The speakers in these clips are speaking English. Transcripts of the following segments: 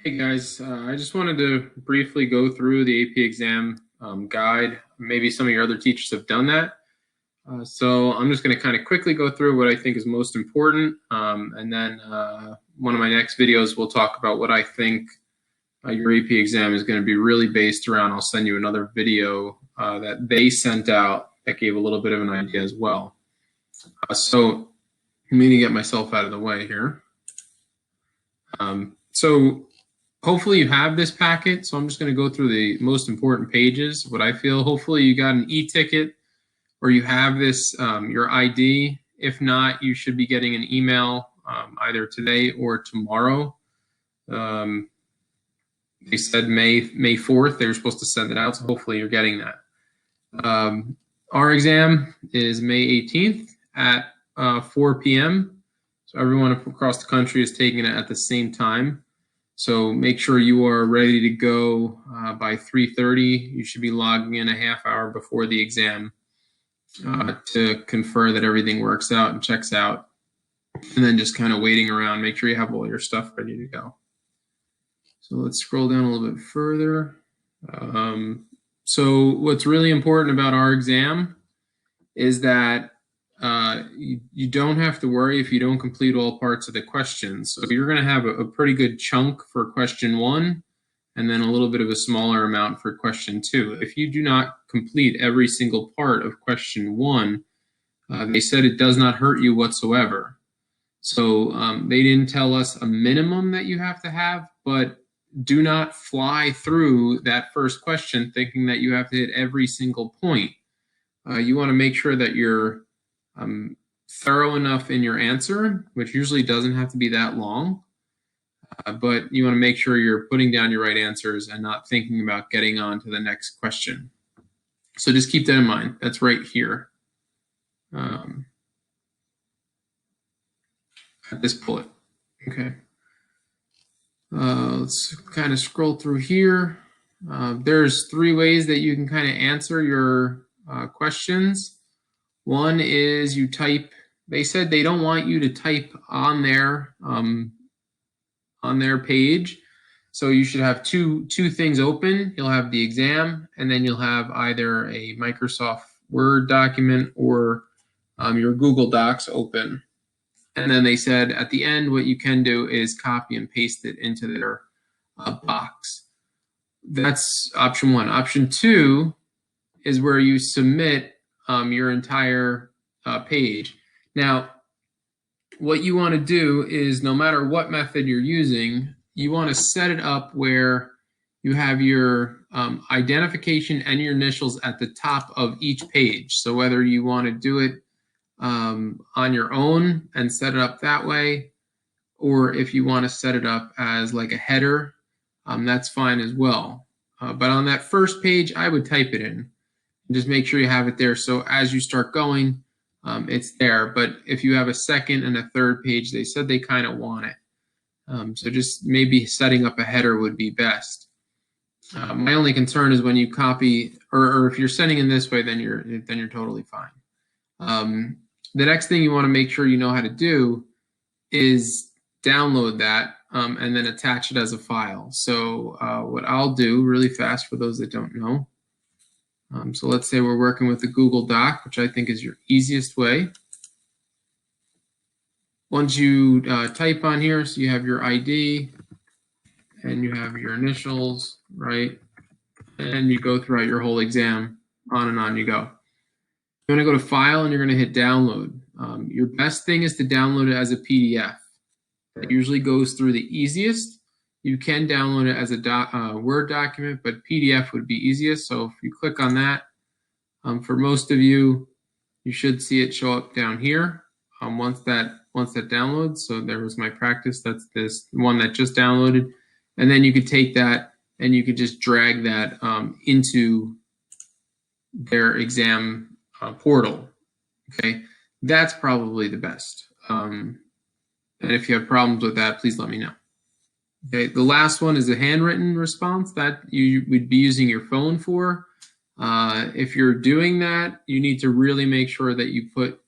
Hey guys, I just wanted to briefly go through the AP exam guide. Maybe some of your other teachers have done that. So I'm just going to kind of quickly go through what I think is most important. And then one of my next videos, we'll talk about what I think your AP exam is going to be really based around. I'll send you another video that they sent out that gave a little bit of an idea as well. So I'm going to get myself out of the way here. So hopefully you have this packet, so I'm just going to go through the most important pages. What I feel, hopefully you got an e-ticket or you have this, your ID. If not, you should be getting an email either today or tomorrow. They said May 4th, they were supposed to send it out, so hopefully you're getting that. Our exam is May 18th at 4 p.m. So everyone across the country is taking it at the same time. So make sure you are ready to go by 3:30. You should be logging in a half hour before the exam to confer that everything works out and checks out. And then just kind of waiting around. Make sure you have all your stuff ready to go. So let's scroll down a little bit further. So what's really important about our exam is that you don't have to worry if you don't complete all parts of the questions. So you're going to have a pretty good chunk for question 1 and then a little bit of a smaller amount for question 2. If you do not complete every single part of question 1, they said it does not hurt you whatsoever. So they didn't tell us a minimum that you have to have, but do not fly through that first question thinking that you have to hit every single point. You want to make sure that you're thorough enough in your answer, which usually doesn't have to be that long, but you want to make sure you're putting down your right answers and not thinking about getting on to the next question. So just keep that in mind. That's right here at this bullet. Okay. Let's kind of scroll through here. There's 3 ways that you can kind of answer your questions. One is you type. They said they don't want you to type on their page, so you should have two things open. You'll have the exam, and then you'll have either a Microsoft Word document or your Google Docs open. And then they said at the end, what you can do is copy and paste it into their box. That's option 1. Option 2 is where you submit your entire page. Now, what you want to do is no matter what method you're using, you want to set it up where you have your identification and your initials at the top of each page. So whether you want to do it on your own and set it up that way, or if you want to set it up as like a header, that's fine as well. But on that first page, I would type it in. Just make sure you have it there, so as you start going, it's there. But if you have a second and a third page, they said they kind of want it. So just maybe setting up a header would be best. My only concern is when you copy, or if you're sending in this way, then you're totally fine. The next thing you want to make sure you know how to do is download that and then attach it as a file. So what I'll do really fast for those that don't know. So let's say we're working with the Google Doc, which I think is your easiest way. Once you type on here, so you have your ID and you have your initials, right? And you go throughout your whole exam, on and on you go. You're going to go to File and you're going to hit Download. Your best thing is to download it as a PDF. That usually goes through the easiest. You can download it as a Word document, but PDF would be easiest. So if you click on that, for most of you, you should see it show up down here once that downloads. So there was my practice. That's this one that just downloaded. And then you could take that and you could just drag that into their exam portal. Okay, that's probably the best. And if you have problems with that, please let me know. Okay, the last one is a handwritten response that you would be using your phone for. If you're doing that, you need to really make sure that you put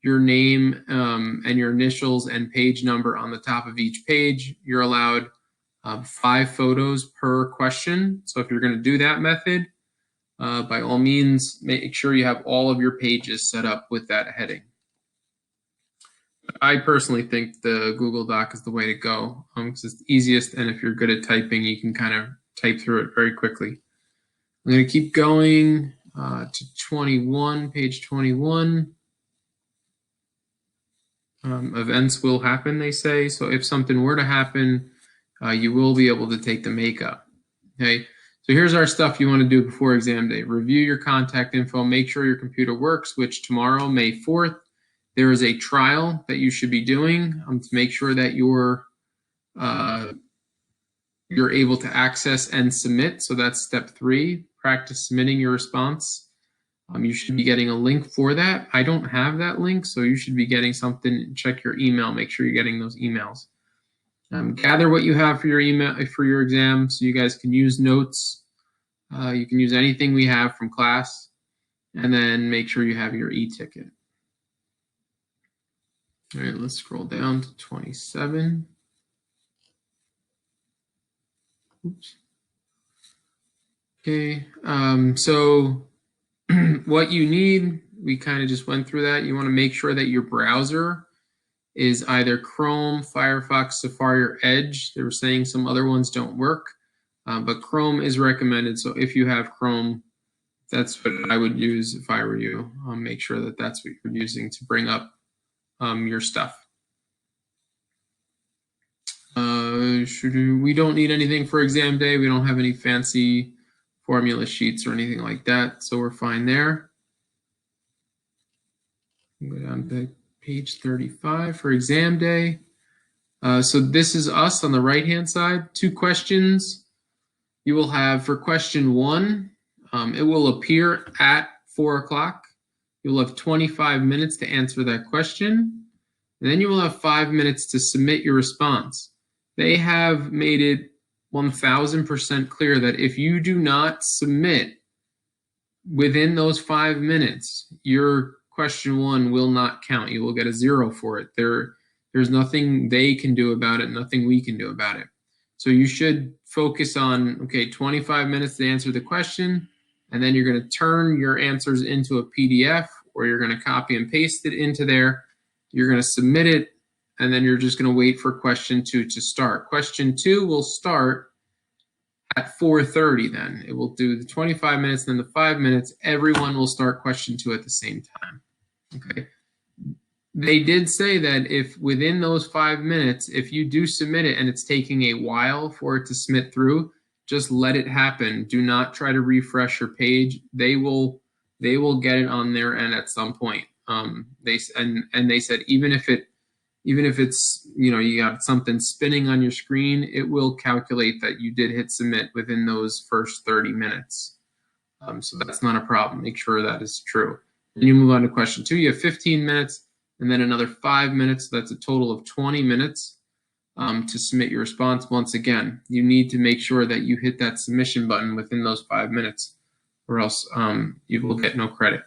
your name and your initials and page number on the top of each page. You're allowed 5 photos per question. So if you're going to do that method, by all means, make sure you have all of your pages set up with that heading. I personally think the Google Doc is the way to go because it's the easiest, and if you're good at typing, you can kind of type through it very quickly. I'm going to keep going to 21, page 21. Events will happen, they say. So if something were to happen, you will be able to take the makeup. Okay. So here's our stuff you want to do before exam day. Review your contact info. Make sure your computer works, which tomorrow, May 4th, there is a trial that you should be doing to make sure that you're able to access and submit. So that's step 3, practice submitting your response. You should be getting a link for that. I don't have that link, so you should be getting something. Check your email. Make sure you're getting those emails. Gather what you have for your email for your exam, so you guys can use notes. You can use anything we have from class, and then make sure you have your e-ticket. All right, let's scroll down to 27. Oops. Okay, so what you need, we kind of just went through that. You want to make sure that your browser is either Chrome, Firefox, Safari, or Edge. They were saying some other ones don't work, but Chrome is recommended. So if you have Chrome, that's what I would use if I were you. Make sure that that's what you're using to bring up your stuff. We don't need anything for exam day. We don't have any fancy formula sheets or anything like that, so we're fine there. Go down to page 35 for exam day. So this is us on the right-hand side. 2 questions. You will have for question 1, it will appear at 4 o'clock. You'll have 25 minutes to answer that question. And then you will have 5 minutes to submit your response. They have made it 1000% clear that if you do not submit within those 5 minutes, your question 1 will not count. You will get a 0 for it. There's nothing they can do about it, nothing we can do about it. So you should focus on, okay, 25 minutes to answer the question, and then you're going to turn your answers into a PDF, or you're going to copy and paste it into there. You're going to submit it, and then you're just going to wait for question 2 to start. Question 2 will start at 4:30 then. It will do the 25 minutes, then the 5 minutes. Everyone will start question 2 at the same time. Okay. They did say that if within those 5 minutes, if you do submit it and it's taking a while for it to submit through, just let it happen. Do not try to refresh your page. They will get it on their end at some point. They said even if it's, you got something spinning on your screen, it will calculate that you did hit submit within those first 30 minutes. So that's not a problem. Make sure that is true. And you move on to question 2. You have 15 minutes and then another 5 minutes. That's a total of 20 minutes to submit your response. Once again, you need to make sure that you hit that submission button within those 5 minutes, or else you will get no credit.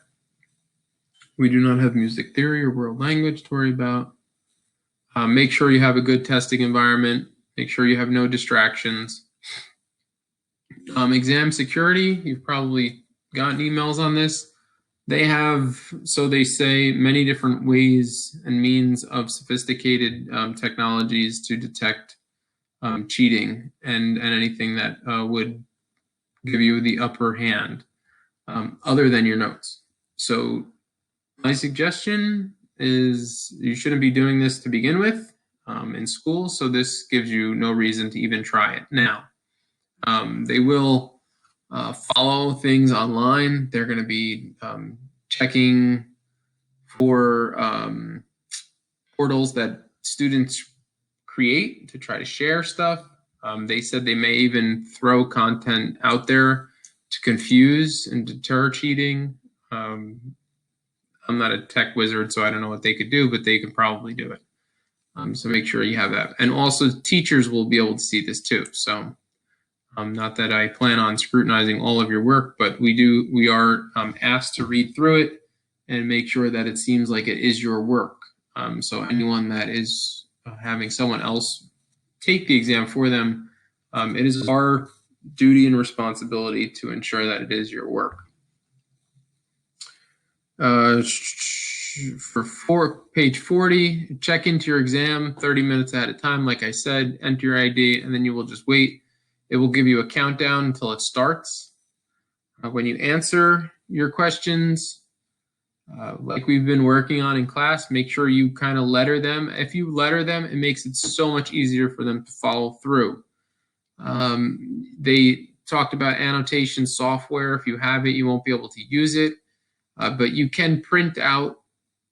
We do not have music theory or world language to worry about. Make sure you have a good testing environment. Make sure you have no distractions. Exam security, you've probably gotten emails on this. They have, so they say, many different ways and means of sophisticated technologies to detect cheating and anything that would give you the upper hand other than your notes. So my suggestion is you shouldn't be doing this to begin with in school, so this gives you no reason to even try it. Now, they will follow things online. They're going to be checking for portals that students create to try to share stuff. They said they may even throw content out there to confuse and deter cheating. I'm not a tech wizard, so I don't know what they could do, but they could probably do it. So make sure you have that. And also teachers will be able to see this too. So not that I plan on scrutinizing all of your work, but we are asked to read through it and make sure that it seems like it is your work. So anyone that is having someone else take the exam for them, It is our duty and responsibility to ensure that it is your work. For page 40, check into your exam 30 minutes ahead of time. Like I said, enter your ID, and then you will just wait. It will give you a countdown until it starts. When you answer your questions, like we've been working on in class, make sure you kind of letter them. If you letter them, it makes it so much easier for them to follow through. They talked about annotation software. If you have it, you won't be able to use it, but you can print out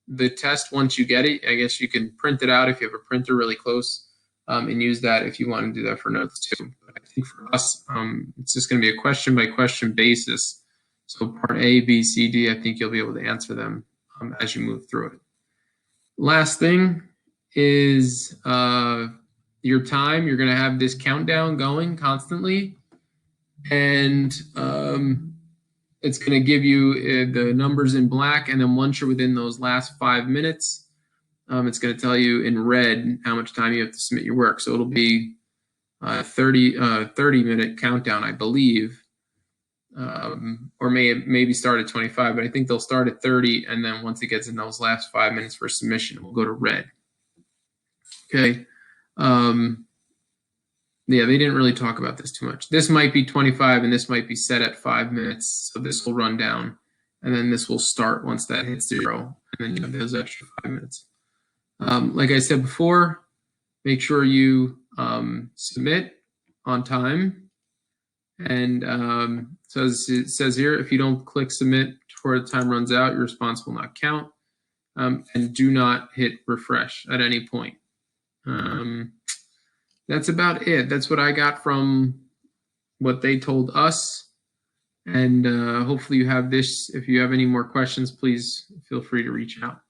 the test once you get it. I guess you can print it out if you have a printer really close, and use that if you want to do that for notes too. But I think for us, it's just going to be a question by question basis. So part A, B, C, D, I think you'll be able to answer them as you move through it. Last thing is your time. You're going to have this countdown going constantly, and it's going to give you the numbers in black, and then once you're within those last 5 minutes, it's going to tell you in red how much time you have to submit your work. So it'll be 30-minute countdown, I believe, or maybe start at 25, but I think they'll start at 30, and then once it gets in those last 5 minutes for submission, we'll go to red. Okay. Yeah, they didn't really talk about this too much. This might be 25, and this might be set at 5 minutes, so this will run down, and then this will start once that hits 0, and then you have those extra 5 minutes. Like I said before, make sure you submit on time. And so as it says here, if you don't click submit before the time runs out, your response will not count. And do not hit refresh at any point. That's about it. That's what I got from what they told us. And hopefully you have this. If you have any more questions, please feel free to reach out.